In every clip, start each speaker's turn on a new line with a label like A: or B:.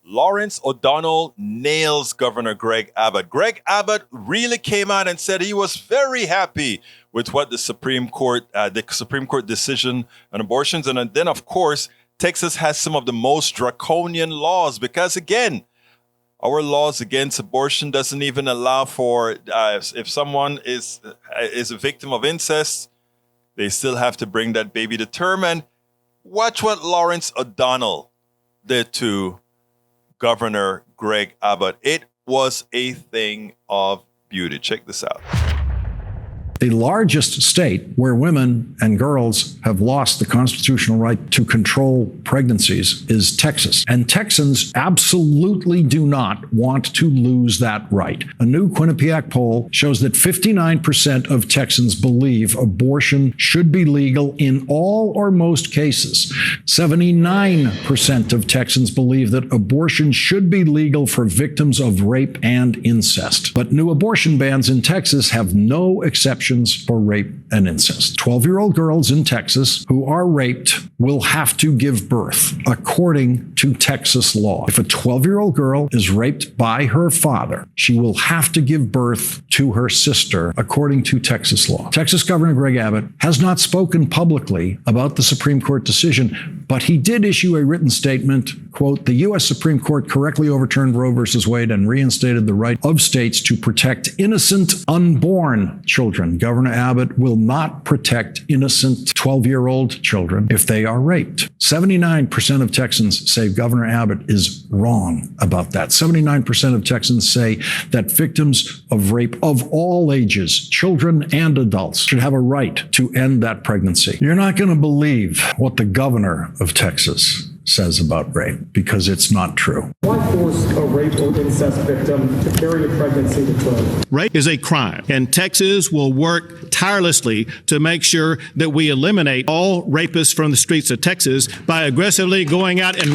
A: Lawrence O'Donnell nails Governor Greg Abbott. Greg Abbott really came out and said he was very happy with what the Supreme Court decision on abortions. And then, of course, Texas has some of the most draconian laws because, again, our laws against abortion doesn't even allow for if someone is a victim of incest, they still have to bring that baby to term. And watch what Lawrence O'Donnell did to Governor Greg Abbott. It was a thing of beauty. Check this out.
B: The largest state where women and girls have lost the constitutional right to control pregnancies is Texas. And Texans absolutely do not want to lose that right. A new Quinnipiac poll shows that 59% of Texans believe abortion should be legal in all or most cases. 79% of Texans believe that abortion should be legal for victims of rape and incest. But new abortion bans in Texas have no exceptions for rape and incest. 12-year-old girls in Texas who are raped will have to give birth, according to Texas law. If a 12-year-old girl is raped by her father, she will have to give birth to her sister, according to Texas law. Texas Governor Greg Abbott has not spoken publicly about the Supreme Court decision, but he did issue a written statement, quote, "The U.S. Supreme Court correctly overturned Roe v. Wade and reinstated the right of states to protect innocent unborn children. Governor Abbott will not protect innocent 12-year-old children if they are raped." 79% of Texans say Governor Abbott is wrong about that. 79% of Texans say that victims of rape of all ages, children and adults, should have a right to end that pregnancy. You're not going to believe what the governor of Texas says about rape, because it's not true.
C: Why force a rape or incest victim to carry a pregnancy to term?
D: Rape is a crime, and Texas will work tirelessly to make sure that we eliminate all rapists from the streets of Texas by aggressively going out and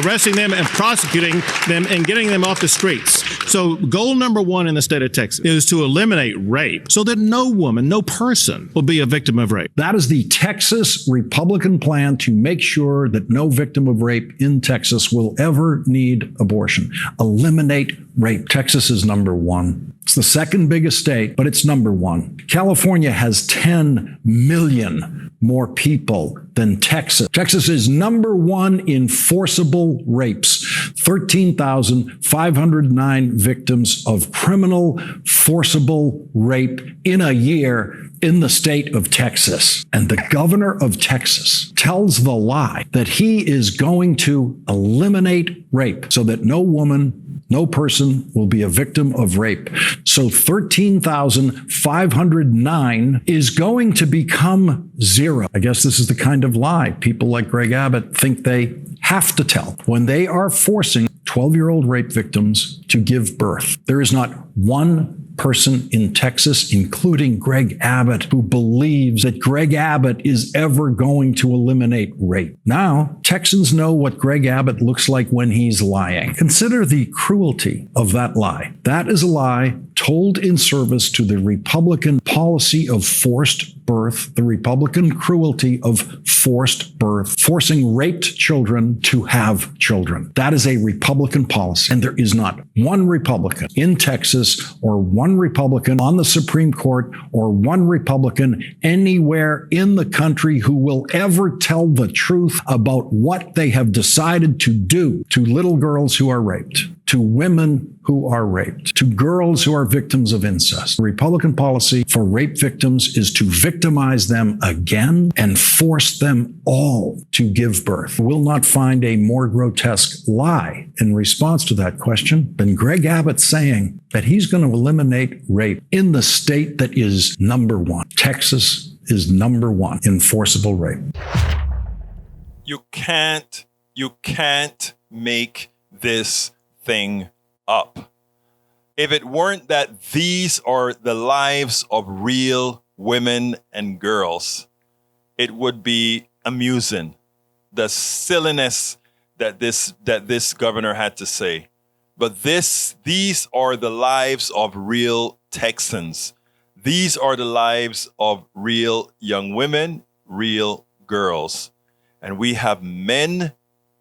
D: arresting them and prosecuting them and getting them off the streets. So goal number one in the state of Texas is to eliminate rape so that no woman, no person will be a victim of rape.
B: That is the Texas Republican plan to make sure that no victim of rape in Texas will ever need abortion. Eliminate rape. Texas is number one. It's the second biggest state, but it's number one. California has 10 million more people than Texas. Texas is number one in forcible rapes. 13,509 victims of criminal forcible rape in a year in the state of Texas. And the governor of Texas tells the lie that he is going to eliminate rape so that no woman, no person will be a victim of rape. So 13,509 is going to become zero. I guess this is the kind of lie people like Greg Abbott think they have to tell when they are forcing 12-year-old rape victims to give birth. There is not one person in Texas, including Greg Abbott, who believes that Greg Abbott is ever going to eliminate rape. Now, Texans know what Greg Abbott looks like when he's lying. Consider the cruelty of that lie. That is a lie told in service to the Republican policy of forced birth, the Republican cruelty of forced birth, forcing raped children to have children. That is a Republican policy. And there is not one Republican in Texas or one Republican on the Supreme Court or one Republican anywhere in the country who will ever tell the truth about what they have decided to do to little girls who are raped, to women who are raped, to girls who are victims of incest. The Republican policy for rape victims is to victimize them again and force them all to give birth. We'll not find a more grotesque lie in response to that question than Greg Abbott saying that he's going to eliminate rape in the state that is number one. Texas is number one in forcible rape.
A: You can't make this thing up. If it weren't that these are the lives of real women and girls, it would be amusing. The silliness that this governor had to say. But these are the lives of real Texans. These are the lives of real young women, real girls. And we have men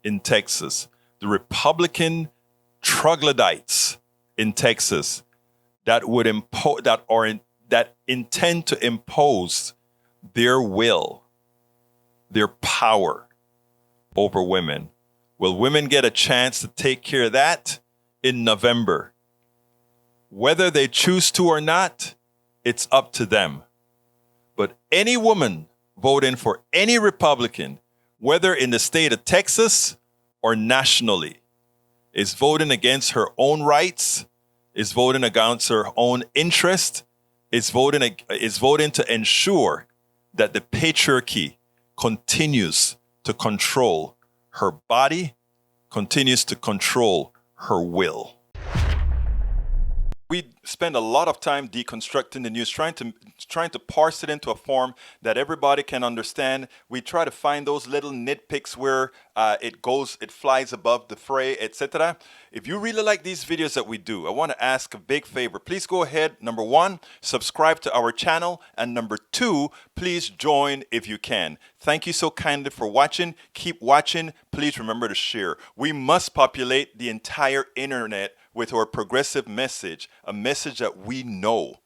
A: in Texas the Republican troglodytes in Texas that would that intend to impose their will, their power over women. Will women get a chance to take care of that in November? Whether they choose to or not, it's up to them. But any woman voting for any Republican, whether in the state of Texas or nationally, is voting against her own rights, is voting against her own interest, is voting to ensure that the patriarchy continues to control her body, continues to control her will. We spend a lot of time deconstructing the news, trying to parse it into a form that everybody can understand. We try to find those little nitpicks where it flies above the fray, etc. If you really like these videos that we do, I want to ask a big favor. Please go ahead, number one, subscribe to our channel, and number two, please join if you can. Thank you so kindly for watching. Keep watching. Please remember to share. We must populate the entire internet with our progressive message, a message that we know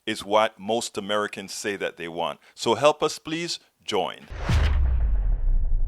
A: is what most Americans say that they want. So help us, please join.